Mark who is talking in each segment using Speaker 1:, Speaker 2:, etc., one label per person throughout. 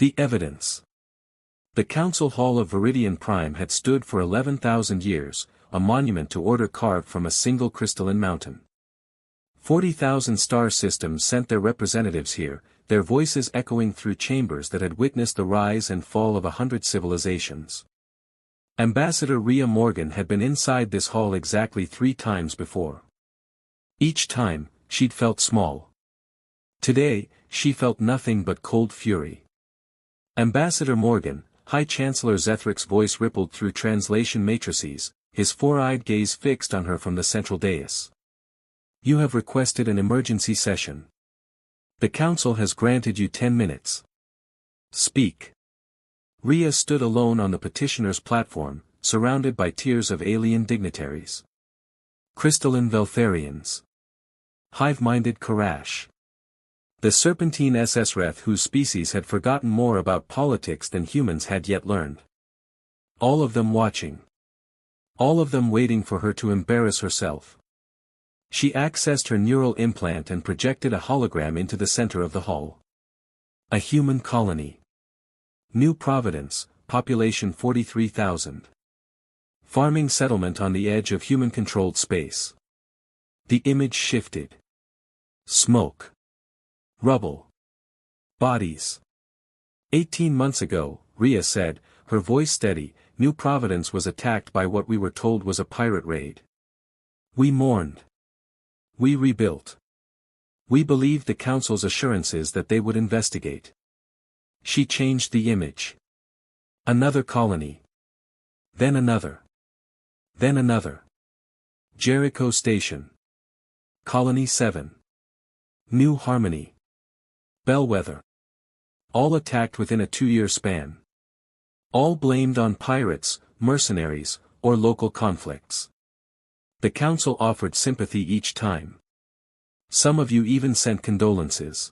Speaker 1: The evidence. The Council Hall of Viridian Prime had stood for 11,000 years, a monument to order carved from a single crystalline mountain. 40,000 star systems sent their representatives here, their voices echoing through chambers that had witnessed the rise and fall of 100 civilizations. Ambassador Rhea Morgan had been inside this hall exactly 3 times before. Each time, she'd felt small. Today, she felt nothing but cold fury. Ambassador Morgan, High Chancellor Zethric's voice rippled through translation matrices, his four-eyed gaze fixed on her from the central dais. You have requested an emergency session. The Council has granted you 10 minutes. Speak. Rhea stood alone on the petitioner's platform, surrounded by tiers of alien dignitaries. Crystalline Veltharians. Hive-minded Karash. The serpentine Sreth whose species had forgotten more about politics than humans had yet learned. All of them watching. All of them waiting for her to embarrass herself. She accessed her neural implant and projected a hologram into the center of the hall. A human colony. New Providence, population 43,000. Farming settlement on the edge of human-controlled space. The image shifted. Smoke. Rubble. Bodies. 18 months ago, Rhea said, her voice steady, New Providence was attacked by what we were told was a pirate raid. We mourned. We rebuilt. We believed the Council's assurances that they would investigate. She changed the image. Another colony. Then another. Then another. Jericho Station. Colony 7. New Harmony. Bellwether. All attacked within a 2-year span. All blamed on pirates, mercenaries, or local conflicts. The Council offered sympathy each time. Some of you even sent condolences.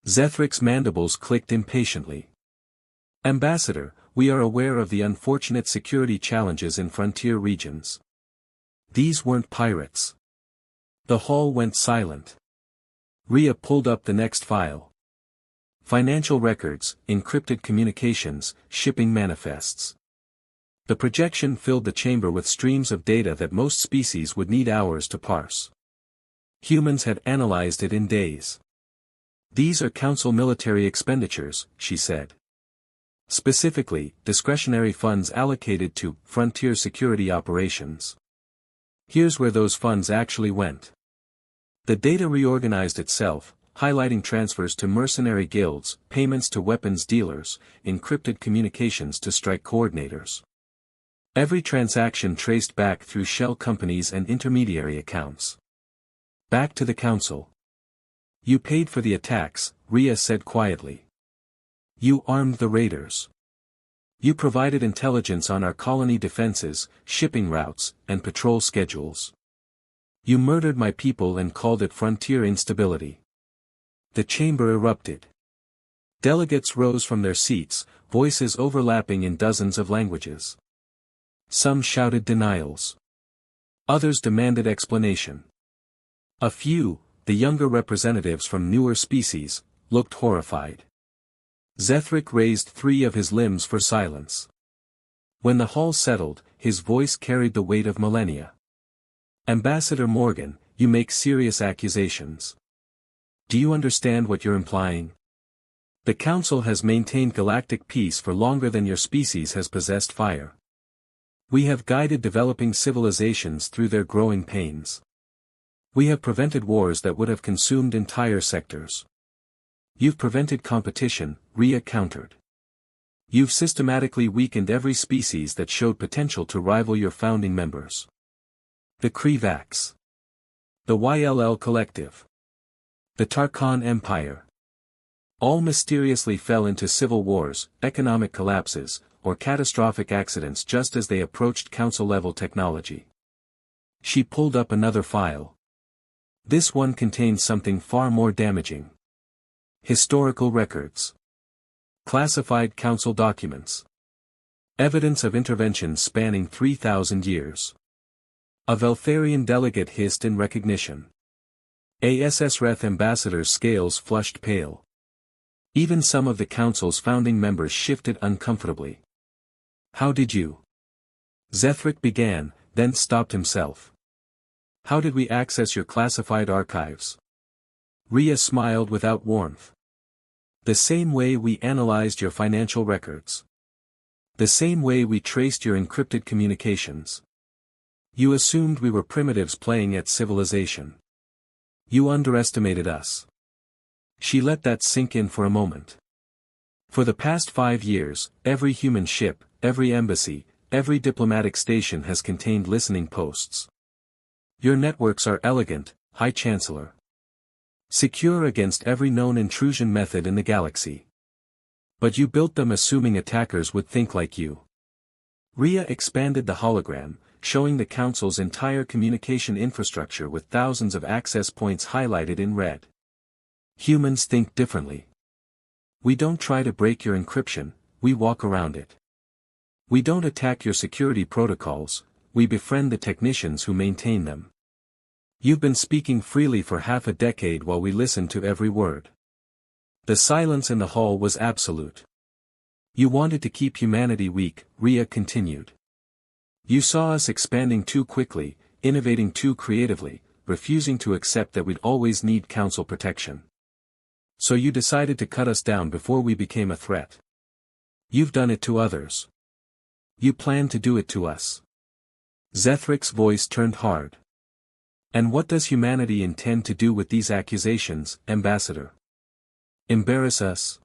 Speaker 1: Zethric's mandibles clicked impatiently. Ambassador, we are aware of the unfortunate security challenges in frontier regions. These weren't pirates. The hall went silent. Rhea pulled up the next file. Financial records, encrypted communications, shipping manifests. The projection filled the chamber with streams of data that most species would need hours to parse. Humans had analyzed it in days. These are Council military expenditures, she said. Specifically, discretionary funds allocated to frontier security operations. Here's where those funds actually went. The data reorganized itself, highlighting transfers to mercenary guilds, payments to weapons dealers, encrypted communications to strike coordinators. Every transaction traced back through shell companies and intermediary accounts. Back to the Council. You paid for the attacks, Rhea said quietly. You armed the raiders. You provided intelligence on our colony defenses, shipping routes, and patrol schedules. You murdered my people and called it frontier instability. The chamber erupted. Delegates rose from their seats, voices overlapping in dozens of languages. Some shouted denials. Others demanded explanation. A few, the younger representatives from newer species, looked horrified. Zethric raised 3 of his limbs for silence. When the hall settled, his voice carried the weight of millennia. Ambassador Morgan, you make serious accusations. Do you understand what you're implying? The Council has maintained galactic peace for longer than your species has possessed fire. We have guided developing civilizations through their growing pains. We have prevented wars that would have consumed entire sectors. You've prevented competition, Rhea countered. You've systematically weakened every species that showed potential to rival your founding members. The Krevax. The YLL Collective. The Tarkhan Empire. All mysteriously fell into civil wars, economic collapses, or catastrophic accidents just as they approached Council-level technology. She pulled up another file. This one contains something far more damaging. Historical records. Classified Council documents. Evidence of intervention spanning 3,000 years. A Veltharian delegate hissed in recognition. A Sreth ambassador's scales flushed pale. Even some of the Council's founding members shifted uncomfortably. How did you? Zethric began, then stopped himself. How did we access your classified archives? Rhea smiled without warmth. The same way we analyzed your financial records. The same way we traced your encrypted communications. You assumed we were primitives playing at civilization. You underestimated us. She let that sink in for a moment. For the past 5 years, every human ship, every embassy, every diplomatic station has contained listening posts. Your networks are elegant, High Chancellor. Secure against every known intrusion method in the galaxy. But you built them assuming attackers would think like you. Rhea expanded the hologram, showing the Council's entire communication infrastructure with thousands of access points highlighted in red. Humans think differently. We don't try to break your encryption, we walk around it. We don't attack your security protocols, we befriend the technicians who maintain them. You've been speaking freely for half a decade while we listened to every word. The silence in the hall was absolute. You wanted to keep humanity weak, Rhea continued. You saw us expanding too quickly, innovating too creatively, refusing to accept that we'd always need Council protection. So you decided to cut us down before we became a threat. You've done it to others. You plan to do it to us.Zethric's voice turned hard. And what does humanity intend to do with these accusations, Ambassador? Embarrass us?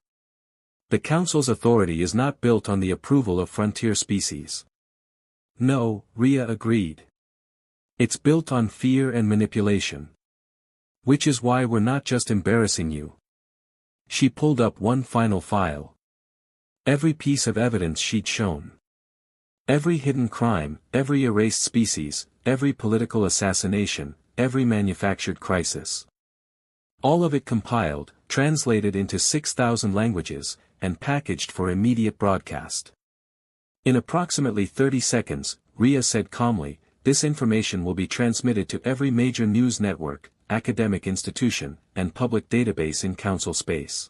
Speaker 1: The Council's authority is not built on the approval of frontier species. No, Rhea agreed. It's built on fear and manipulation. Which is why we're not just embarrassing you. She pulled up one final file. Every piece of evidence she'd shown. Every hidden crime, every erased species, every political assassination, every manufactured crisis. All of it compiled, translated into 6,000 languages, and packaged for immediate broadcast. In approximately 30 seconds, Rhea said calmly, this information will be transmitted to every major news network, academic institution, and public database in Council space.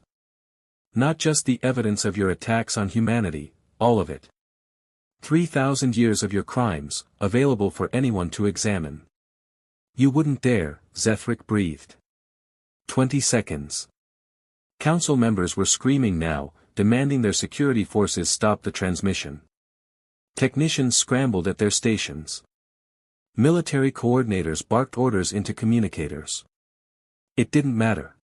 Speaker 1: Not just the evidence of your attacks on humanity, all of it. 3,000 years of your crimes, available for anyone to examine. You wouldn't dare, Zethric breathed. 20 seconds. Council members were screaming now, demanding their security forces stop the transmission. Technicians scrambled at their stations. Military coordinators barked orders into communicators. It didn't matter.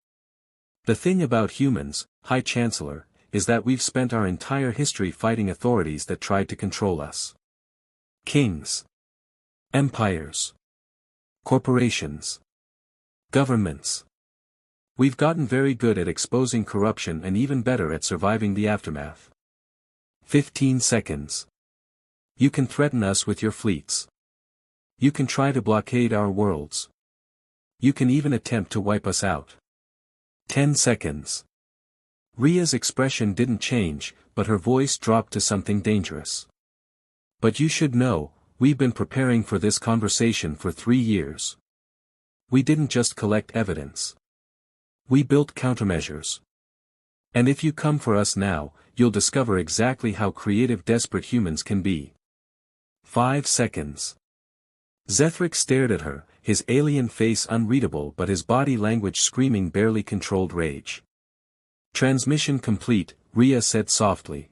Speaker 1: The thing about humans, High Chancellor, is that we've spent our entire history fighting authorities that tried to control us. Kings. Empires. Corporations. Governments. We've gotten very good at exposing corruption and even better at surviving the aftermath. 15 seconds. You can threaten us with your fleets. You can try to blockade our worlds. You can even attempt to wipe us out. 10 seconds. Rhea's expression didn't change, but her voice dropped to something dangerous. But you should know, we've been preparing for this conversation for 3 years. We didn't just collect evidence. We built countermeasures. And if you come for us now, you'll discover exactly how creative desperate humans can be. 5 seconds. Zethric stared at her, his alien face unreadable but his body language screaming barely controlled rage. Transmission complete, Rhea said softly.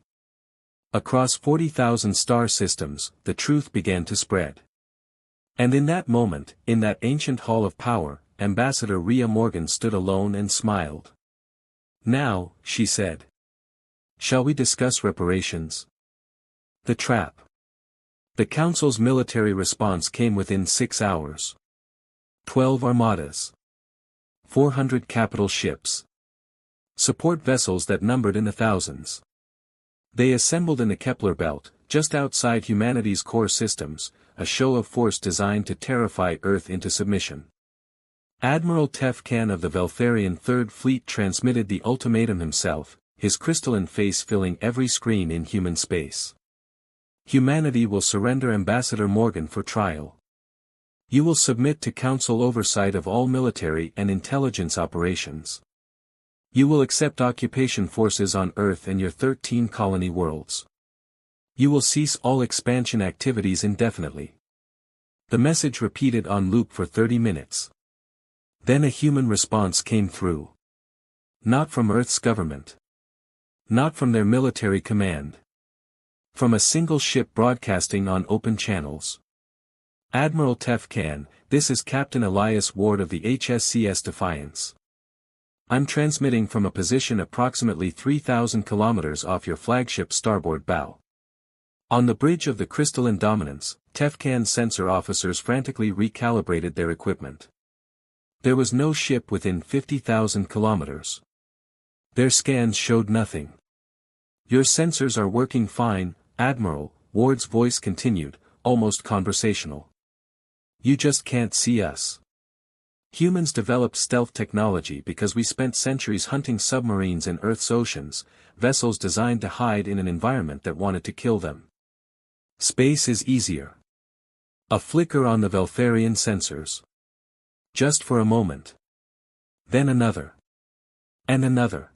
Speaker 1: Across 40,000 star systems, the truth began to spread. And in that moment, in that ancient hall of power, Ambassador Rhea Morgan stood alone and smiled. Now, she said. Shall we discuss reparations? The trap. The Council's military response came within 6 hours. 12 armadas. 400 capital ships. Support vessels that numbered in the thousands. They assembled in the Kepler belt, just outside humanity's core systems, a show of force designed to terrify Earth into submission. Admiral Tefkan of the Veltharian Third Fleet transmitted the ultimatum himself, his crystalline face filling every screen in human space. Humanity will surrender Ambassador Morgan for trial. You will submit to Council oversight of all military and intelligence operations. You will accept occupation forces on Earth and your 13 colony worlds. You will cease all expansion activities indefinitely. The message repeated on loop for 30 minutes. Then a human response came through. Not from Earth's government. Not from their military command. From a single ship broadcasting on open channels. Admiral Tefkan, this is Captain Elias Ward of the HSCS Defiance. I'm transmitting from a position approximately 3,000 kilometers off your flagship's starboard bow. On the bridge of the Crystalline Dominance, Tefkan's sensor officers frantically recalibrated their equipment. There was no ship within 50,000 kilometers. Their scans showed nothing. Your sensors are working fine, Admiral, Ward's voice continued, almost conversational. You just can't see us. Humans developed stealth technology because we spent centuries hunting submarines in Earth's oceans, vessels designed to hide in an environment that wanted to kill them. Space is easier. A flicker on the Velfarian sensors. Just for a moment. Then another. And another.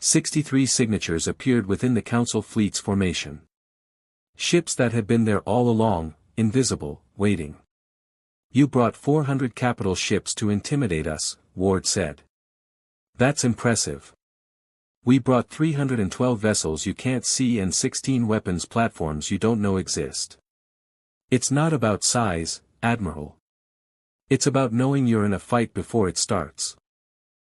Speaker 1: 63 signatures appeared within the Council fleet's formation. Ships that had been there all along, invisible, waiting. You brought 400 capital ships to intimidate us, Ward said. That's impressive. We brought 312 vessels you can't see and 16 weapons platforms you don't know exist. It's not about size, Admiral. It's about knowing you're in a fight before it starts.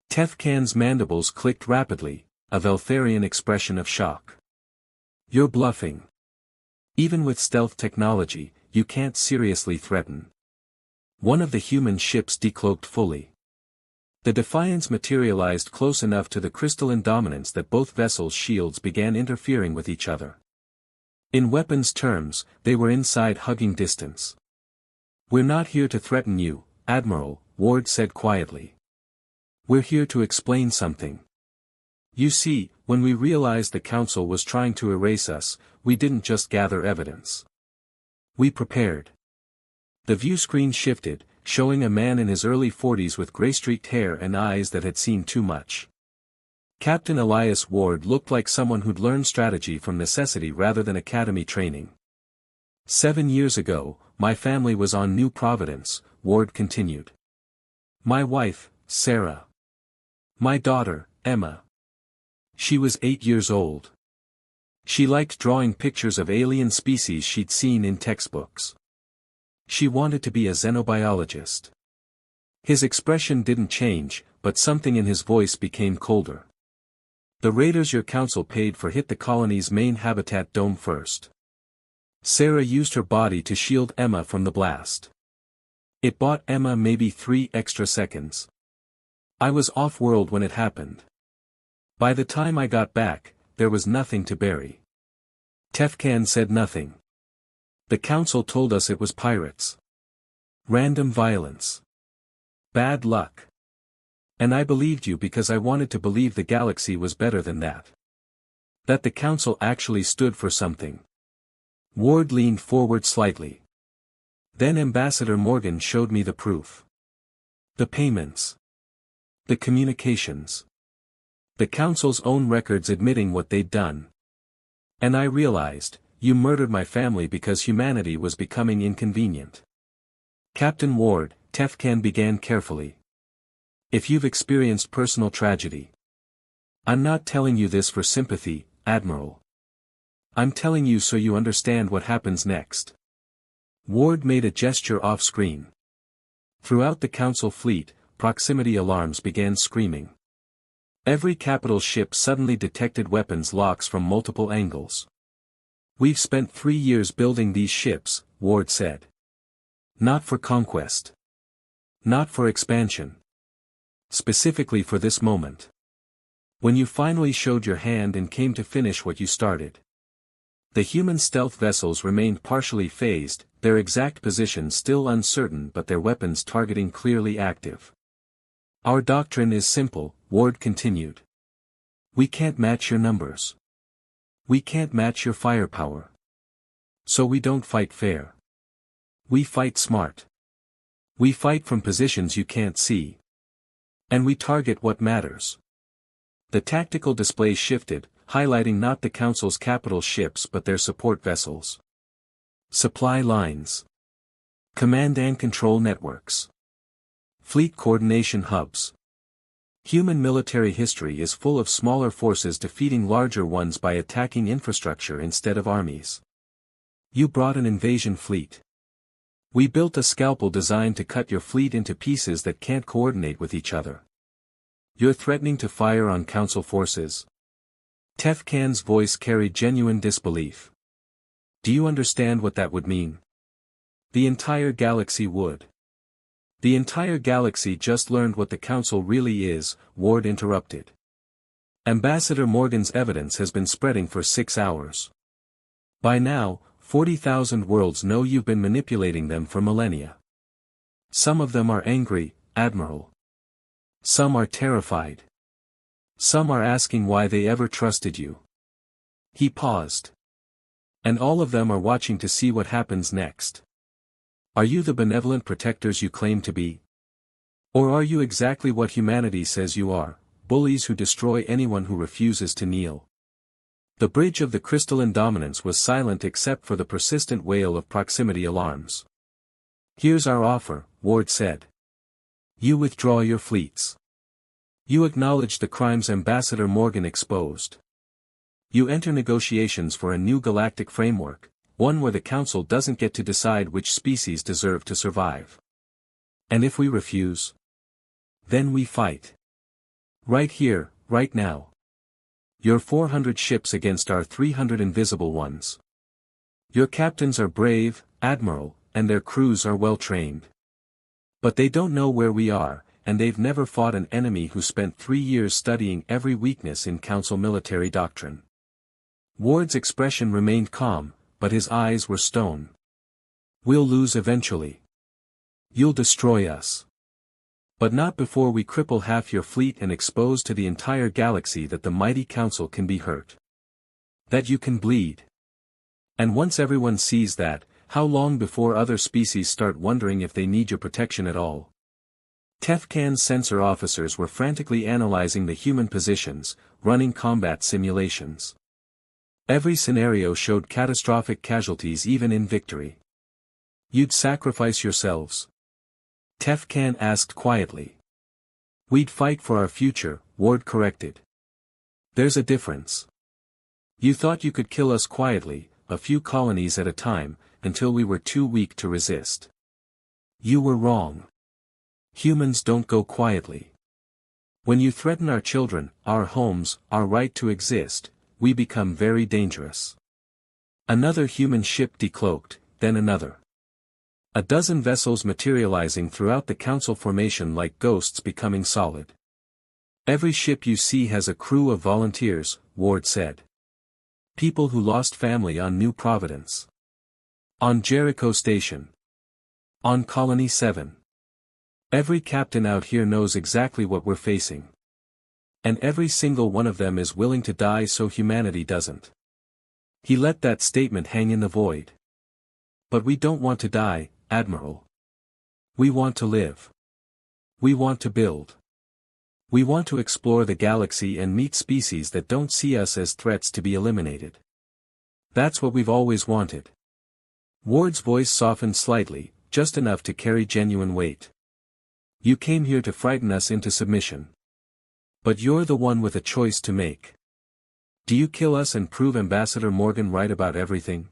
Speaker 1: Tefkan's mandibles clicked rapidly, a Velfarian expression of shock. You're bluffing. Even with stealth technology, you can't seriously threaten. One of the human ships decloaked fully. The Defiance materialized close enough to the Crystalline Dominance that both vessels' shields began interfering with each other. In weapons terms, they were inside hugging distance. We're not here to threaten you, Admiral, Ward said quietly. We're here to explain something. You see, when we realized the Council was trying to erase us, we didn't just gather evidence. We prepared. The view screen shifted, showing a man in his early 40s with gray-streaked hair and eyes that had seen too much. Captain Elias Ward looked like someone who'd learned strategy from necessity rather than academy training. 7 years ago, my family was on New Providence, Ward continued. My wife, Sarah. My daughter, Emma. She was 8 years old. She liked drawing pictures of alien species she'd seen in textbooks. She wanted to be a xenobiologist. His expression didn't change, but something in his voice became colder. The raiders your council paid for hit the colony's main habitat dome first. Sarah used her body to shield Emma from the blast. It bought Emma maybe 3 extra seconds. I was off-world when it happened. By the time I got back, there was nothing to bury. Tefkan said nothing. The council told us it was pirates. Random violence. Bad luck. And I believed you because I wanted to believe the galaxy was better than that. That the council actually stood for something. Ward leaned forward slightly. Then Ambassador Morgan showed me the proof. The payments. The communications. The council's own records admitting what they'd done. And I realized, you murdered my family because humanity was becoming inconvenient. Captain Ward, Tefkan began carefully. If you've experienced personal tragedy. I'm not telling you this for sympathy, Admiral. I'm telling you so you understand what happens next. Ward made a gesture off-screen. Throughout the Council fleet, proximity alarms began screaming. Every capital ship suddenly detected weapons locks from multiple angles. We've spent 3 years building these ships, Ward said. Not for conquest. Not for expansion. Specifically for this moment. When you finally showed your hand and came to finish what you started. The human stealth vessels remained partially phased, their exact position still uncertain but their weapons targeting clearly active. Our doctrine is simple, Ward continued. We can't match your numbers. We can't match your firepower. So we don't fight fair. We fight smart. We fight from positions you can't see. And we target what matters. The tactical display shifted, highlighting not the Council's capital ships but their support vessels. Supply lines. Command and control networks. Fleet coordination hubs. Human military history is full of smaller forces defeating larger ones by attacking infrastructure instead of armies. You brought an invasion fleet. We built a scalpel designed to cut your fleet into pieces that can't coordinate with each other. You're threatening to fire on Council forces? Tefkan's voice carried genuine disbelief. Do you understand what that would mean? The entire galaxy would. The entire galaxy just learned what the Council really is, Ward interrupted. Ambassador Morgan's evidence has been spreading for 6 hours. By now, 40,000 worlds know you've been manipulating them for millennia. Some of them are angry, Admiral. Some are terrified. Some are asking why they ever trusted you. He paused. And all of them are watching to see what happens next. Are you the benevolent protectors you claim to be? Or are you exactly what humanity says you are, bullies who destroy anyone who refuses to kneel? The bridge of the crystalline dominance was silent except for the persistent wail of proximity alarms. Here's our offer, Ward said. You withdraw your fleets. You acknowledge the crimes Ambassador Morgan exposed. You enter negotiations for a new galactic framework, one where the Council doesn't get to decide which species deserve to survive. And if we refuse? Then we fight. Right here, right now. Your 400 ships against our 300 invisible ones. Your captains are brave, Admiral, and their crews are well trained. But they don't know where we are, and they've never fought an enemy who spent 3 years studying every weakness in Council military doctrine. Ward's expression remained calm, but his eyes were stone. We'll lose eventually. You'll destroy us. But not before we cripple half your fleet and expose to the entire galaxy that the mighty Council can be hurt. That you can bleed. And once everyone sees that, how long before other species start wondering if they need your protection at all? Tefkan's sensor officers were frantically analyzing the human positions, running combat simulations. Every scenario showed catastrophic casualties even in victory. You'd sacrifice yourselves? Tefkan asked quietly. We'd fight for our future, Ward corrected. There's a difference. You thought you could kill us quietly, a few colonies at a time, until we were too weak to resist. You were wrong. Humans don't go quietly. When you threaten our children, our homes, our right to exist, we become very dangerous. Another human ship decloaked, then another. A dozen vessels materializing throughout the Council formation like ghosts becoming solid. Every ship you see has a crew of volunteers, Ward said. People who lost family on New Providence. On Jericho Station. On Colony 7. Every captain out here knows exactly what we're facing. And every single one of them is willing to die so humanity doesn't. He let that statement hang in the void. But we don't want to die, Admiral. We want to live. We want to build. We want to explore the galaxy and meet species that don't see us as threats to be eliminated. That's what we've always wanted. Ward's voice softened slightly, just enough to carry genuine weight. You came here to frighten us into submission. But you're the one with a choice to make. Do you kill us and prove Ambassador Morgan right about everything?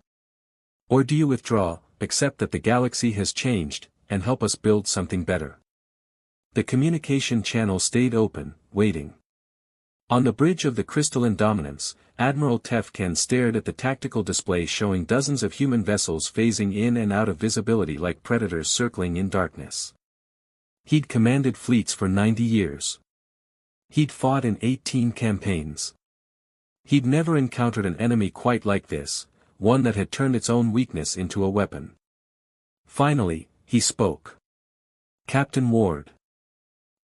Speaker 1: Or do you withdraw, accept that the galaxy has changed, and help us build something better? The communication channel stayed open, waiting. On the bridge of the crystalline dominance, Admiral Tefkan stared at the tactical display showing dozens of human vessels phasing in and out of visibility like predators circling in darkness. He'd commanded fleets for 90 years. He'd fought in 18 campaigns. He'd never encountered an enemy quite like this, one that had turned its own weakness into a weapon. Finally, he spoke. Captain Ward.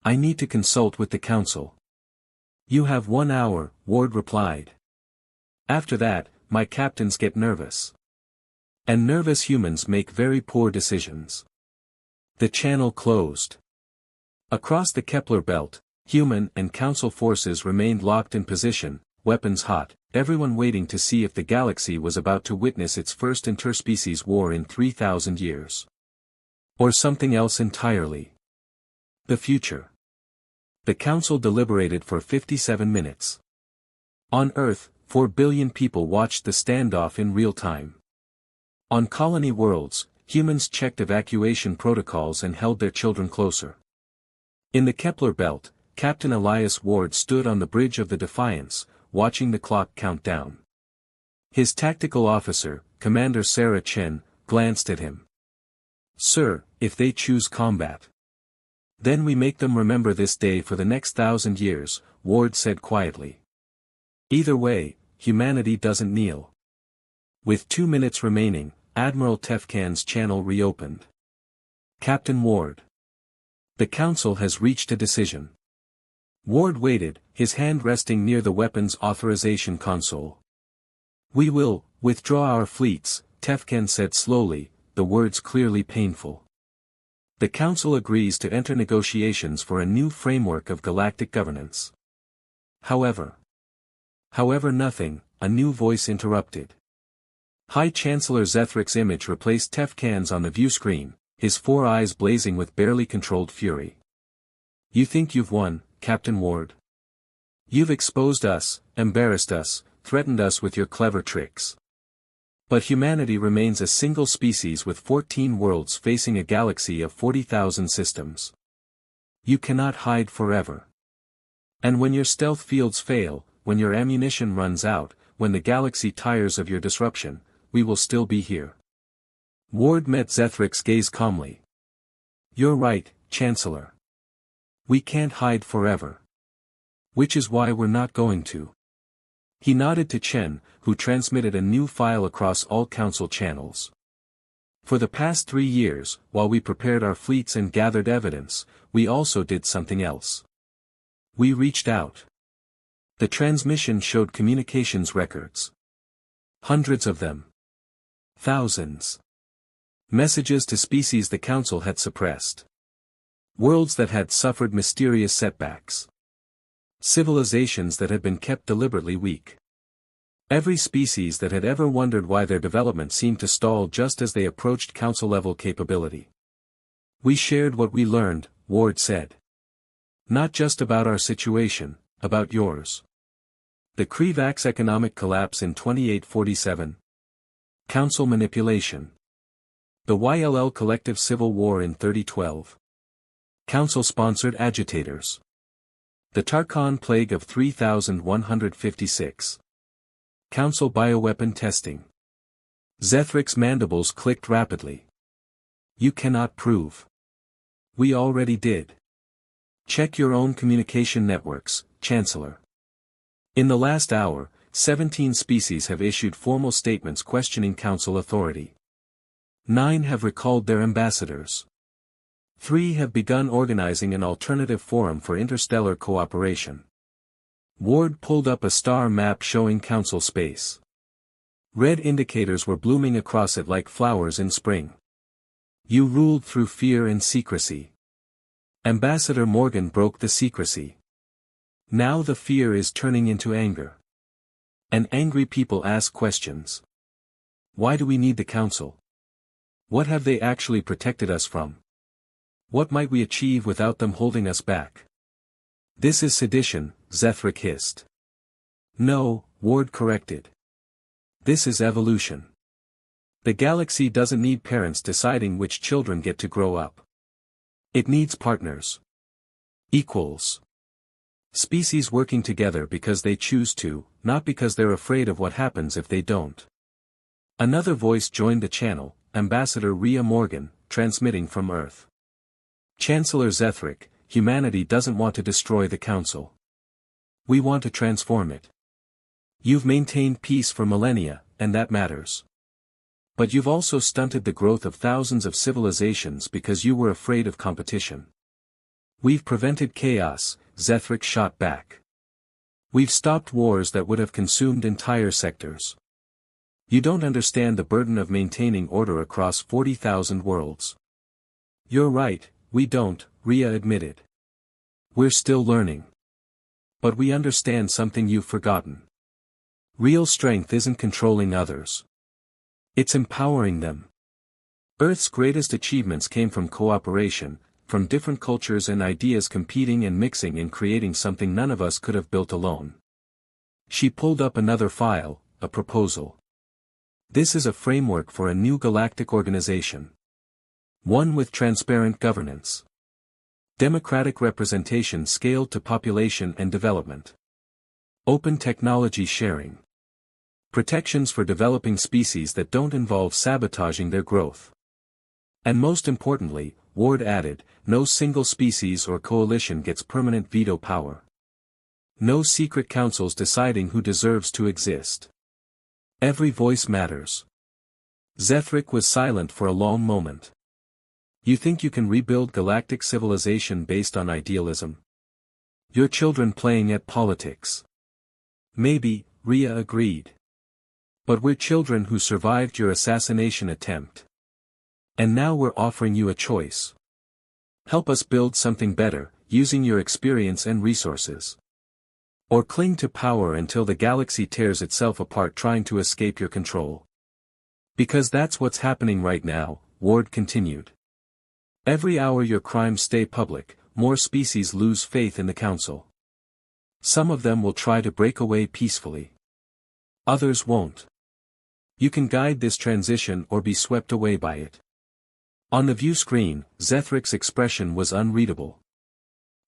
Speaker 1: I need to consult with the Council. You have 1 hour, Ward replied. After that, my captains get nervous. And nervous humans make very poor decisions. The channel closed. Across the Kepler belt, Human and Council forces remained locked in position, weapons hot, everyone waiting to see if the galaxy was about to witness its first interspecies war in 3,000 years. Or something else entirely. The future. The Council deliberated for 57 minutes. On Earth, 4 billion people watched the standoff in real time. On colony worlds, humans checked evacuation protocols and held their children closer. In the Kepler belt, Captain Elias Ward stood on the bridge of the Defiance, watching the clock count down. His tactical officer, Commander Sarah Chen, glanced at him. "Sir, if they choose combat, then we make them remember this day for the next 1,000 years, Ward said quietly. Either way, humanity doesn't kneel. With 2 minutes remaining, Admiral Tefkan's channel reopened. Captain Ward. The Council has reached a decision. Ward waited, his hand resting near the weapons authorization console. We will withdraw our fleets, Tefkan said slowly, the words clearly painful. The Council agrees to enter negotiations for a new framework of galactic governance. However, nothing, a new voice interrupted. High Chancellor Zethrik's image replaced Tefkan's on the view screen, his 4 eyes blazing with barely controlled fury. You think you've won, Captain Ward? You've exposed us, embarrassed us, threatened us with your clever tricks. But humanity remains a single species with 14 worlds facing a galaxy of 40,000 systems. You cannot hide forever. And when your stealth fields fail, when your ammunition runs out, when the galaxy tires of your disruption, we will still be here. Ward met Zethrik's gaze calmly. You're right, Chancellor. We can't hide forever. Which is why we're not going to. He nodded to Chen, who transmitted a new file across all Council channels. For the past 3 years, while we prepared our fleets and gathered evidence, we also did something else. We reached out. The transmission showed communications records. Hundreds of them. Thousands. Messages to species the Council had suppressed. Worlds that had suffered mysterious setbacks. Civilizations that had been kept deliberately weak. Every species that had ever wondered why their development seemed to stall just as they approached Council-level capability. We shared what we learned, Ward said. Not just about our situation, about yours. The Krivak's economic collapse in 2847. Council manipulation. The YLL collective civil war in 3012. Council-sponsored agitators. The Tarkhan plague of 3156. Council bioweapon testing. Zethrik's mandibles clicked rapidly. You cannot prove. We already did. Check your own communication networks, Chancellor. In the last hour, 17 species have issued formal statements questioning Council authority. 9 have recalled their ambassadors. 3 have begun organizing an alternative forum for interstellar cooperation. Ward pulled up a star map showing Council space. Red indicators were blooming across it like flowers in spring. You ruled through fear and secrecy. Ambassador Morgan broke the secrecy. Now the fear is turning into anger. And angry people ask questions. Why do we need the Council? What have they actually protected us from? What might we achieve without them holding us back? This is sedition, Zethrik hissed. No, Ward corrected. This is evolution. The galaxy doesn't need parents deciding which children get to grow up. It needs partners. Equals. Species working together because they choose to, not because they're afraid of what happens if they don't. Another voice joined the channel, Ambassador Rhea Morgan, transmitting from Earth. Chancellor Zethrik, humanity doesn't want to destroy the Council. We want to transform it. You've maintained peace for millennia, and that matters. But you've also stunted the growth of thousands of civilizations because you were afraid of competition. We've prevented chaos, Zethrik shot back. We've stopped wars that would have consumed entire sectors. You don't understand the burden of maintaining order across 40,000 worlds. You're right, we don't, Rhea admitted. We're still learning. But we understand something you've forgotten. Real strength isn't controlling others. It's empowering them. Earth's greatest achievements came from cooperation, from different cultures and ideas competing and mixing and creating something none of us could have built alone. She pulled up another file, a proposal. This is a framework for a new galactic organization. One with transparent governance. Democratic representation scaled to population and development. Open technology sharing. Protections for developing species that don't involve sabotaging their growth. And most importantly, Ward added, no single species or coalition gets permanent veto power. No secret councils deciding who deserves to exist. Every voice matters. Zethric was silent for a long moment. You think you can rebuild galactic civilization based on idealism? Your children playing at politics. Maybe, Rhea agreed. But we're children who survived your assassination attempt. And now we're offering you a choice. Help us build something better, using your experience and resources. Or cling to power until the galaxy tears itself apart trying to escape your control. Because that's what's happening right now, Ward continued. Every hour your crimes stay public, more species lose faith in the Council. Some of them will try to break away peacefully. Others won't. You can guide this transition or be swept away by it. On the view screen,Zethric's expression was unreadable.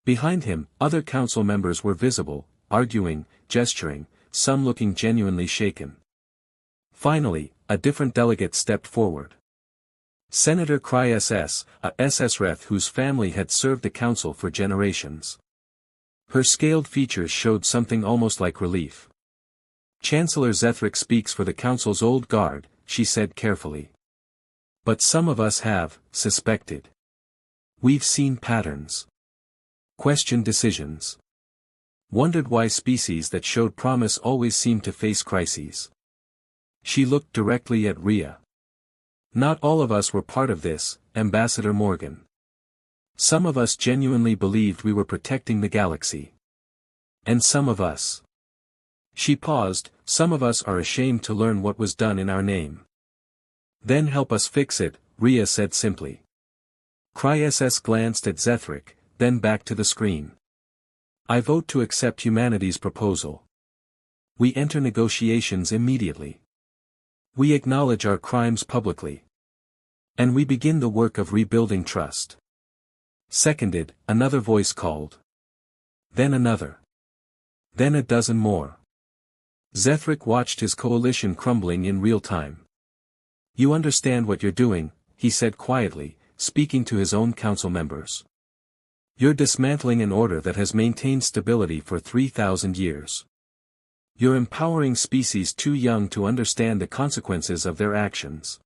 Speaker 1: Behind him, other council members were visible, arguing, gesturing, some looking genuinely shaken. Finally, a different delegate stepped forward. Senator Cry SS, a SS-Reth whose family had served the council for generations. Her scaled features showed something almost like relief. Chancellor Zethric speaks for the council's old guard, she said carefully. But some of us have, suspected. We've seen patterns. Questioned decisions. Wondered why species that showed promise always seemed to face crises. She looked directly at Rhea. Not all of us were part of this, Ambassador Morgan. Some of us genuinely believed we were protecting the galaxy. And some of us. She paused, some of us are ashamed to learn what was done in our name. Then help us fix it, Rhea said simply. Cry SS glanced at Zethric, then back to the screen. I vote to accept humanity's proposal. We enter negotiations immediately. We acknowledge our crimes publicly. And we begin the work of rebuilding trust. Seconded, another voice called. Then another. Then a dozen more. Zethric watched his coalition crumbling in real time. You understand what you're doing, he said quietly, speaking to his own council members. You're dismantling an order that has maintained stability for 3,000 years. You're empowering species too young to understand the consequences of their actions.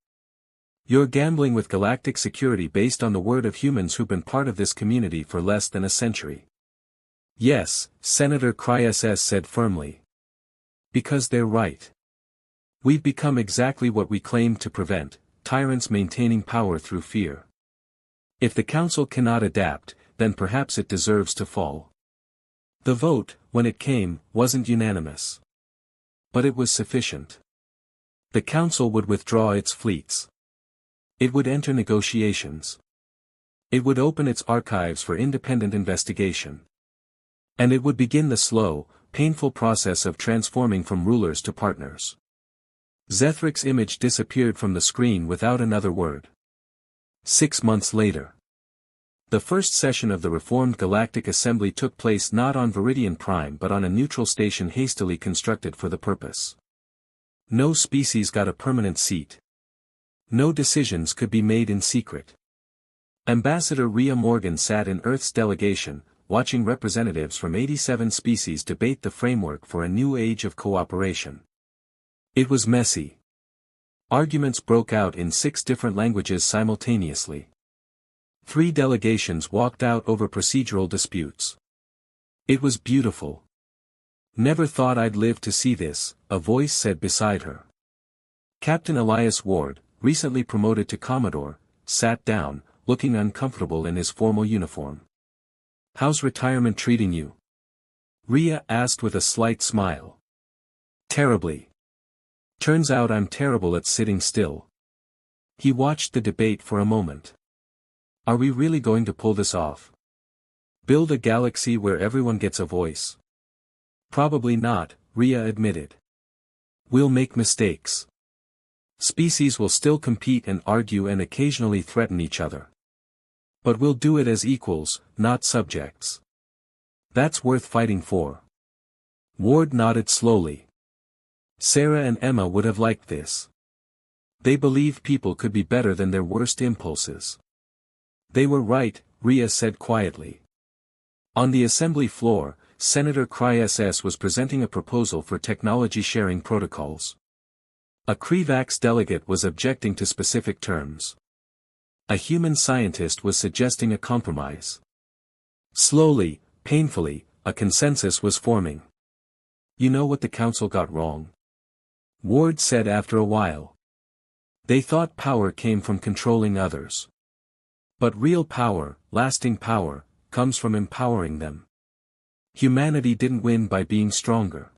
Speaker 1: You're gambling with galactic security based on the word of humans who've been part of this community for less than a century. Yes, Senator Cry SS said firmly. Because they're right. We've become exactly what we claimed to prevent, tyrants maintaining power through fear. If the Council cannot adapt, then perhaps it deserves to fall. The vote, when it came, wasn't unanimous. But it was sufficient. The Council would withdraw its fleets. It would enter negotiations. It would open its archives for independent investigation. And it would begin the slow, painful process of transforming from rulers to partners.Zethric's image disappeared from the screen without another word. 6 months later. The first session of the reformed Galactic Assembly took place not on Viridian Prime but on a neutral station hastily constructed for the purpose. No species got a permanent seat. No decisions could be made in secret. Ambassador Rhea Morgan sat in Earth's delegation, watching representatives from 87 species debate the framework for a new age of cooperation. It was messy. Arguments broke out in 6 different languages simultaneously. 3 delegations walked out over procedural disputes. It was beautiful. Never thought I'd live to see this, a voice said beside her. Captain Elias Ward, recently promoted to Commodore, sat down, looking uncomfortable in his formal uniform. How's retirement treating you? Rhea asked with a slight smile. Terribly. Turns out I'm terrible at sitting still. He watched the debate for a moment. Are we really going to pull this off? Build a galaxy where everyone gets a voice? Probably not, Rhea admitted. We'll make mistakes. Species will still compete and argue and occasionally threaten each other. But we'll do it as equals, not subjects. That's worth fighting for. Ward nodded slowly. Sarah and Emma would have liked this. They believed people could be better than their worst impulses. They were right, Rhea said quietly. On the assembly floor, Senator Cry-SS was presenting a proposal for technology sharing protocols. A Krevax delegate was objecting to specific terms. A human scientist was suggesting a compromise. Slowly, painfully, a consensus was forming. You know what the council got wrong? Ward said after a while. They thought power came from controlling others. But real power, lasting power, comes from empowering them. Humanity didn't win by being stronger.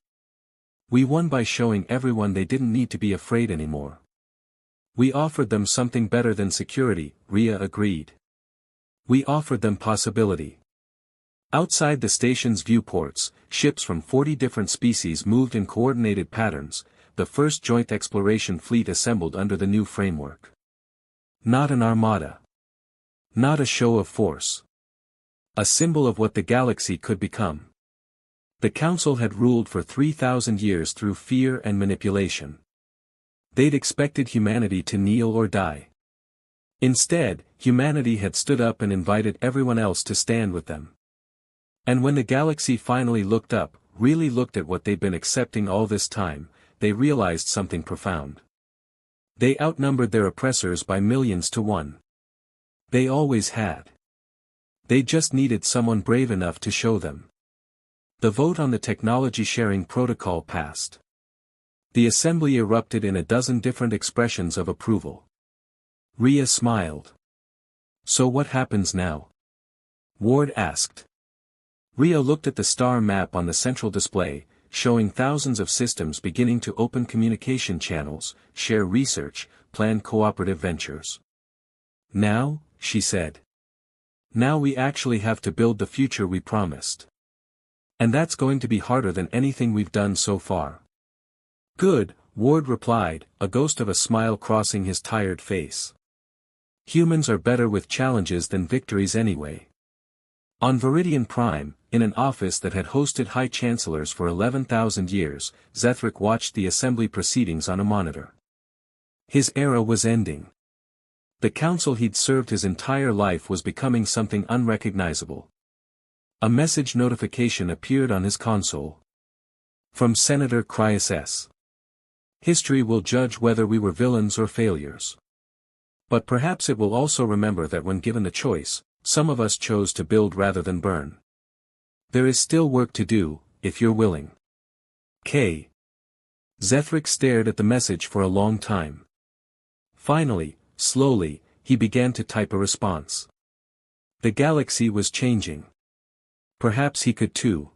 Speaker 1: We won by showing everyone they didn't need to be afraid anymore. We offered them something better than security, Rhea agreed. We offered them possibility. Outside the station's viewports, ships from 40 different species moved in coordinated patterns, the first joint exploration fleet assembled under the new framework. Not an armada. Not a show of force. A symbol of what the galaxy could become. The Council had ruled for 3,000 years through fear and manipulation. They'd expected humanity to kneel or die. Instead, humanity had stood up and invited everyone else to stand with them. And when the galaxy finally looked up, really looked at what they'd been accepting all this time, they realized something profound. They outnumbered their oppressors by millions to one. They always had. They just needed someone brave enough to show them. The vote on the technology sharing protocol passed. The assembly erupted in a dozen different expressions of approval. Rhea smiled. So what happens now? Ward asked. Rhea looked at the star map on the central display, showing thousands of systems beginning to open communication channels, share research, plan cooperative ventures. Now, she said. Now we actually have to build the future we promised. And that's going to be harder than anything we've done so far. Good, Ward replied, a ghost of a smile crossing his tired face. Humans are better with challenges than victories anyway. On Viridian Prime, in an office that had hosted high chancellors for 11,000 years, Zethric watched the assembly proceedings on a monitor. His era was ending. The council he'd served his entire life was becoming something unrecognizable. A message notification appeared on his console. From Senator Cry-SS. History will judge whether we were villains or failures. But perhaps it will also remember that when given the choice, some of us chose to build rather than burn. There is still work to do, if you're willing. K. Zethric stared at the message for a long time. Finally, slowly, he began to type a response. The galaxy was changing. Perhaps he could too.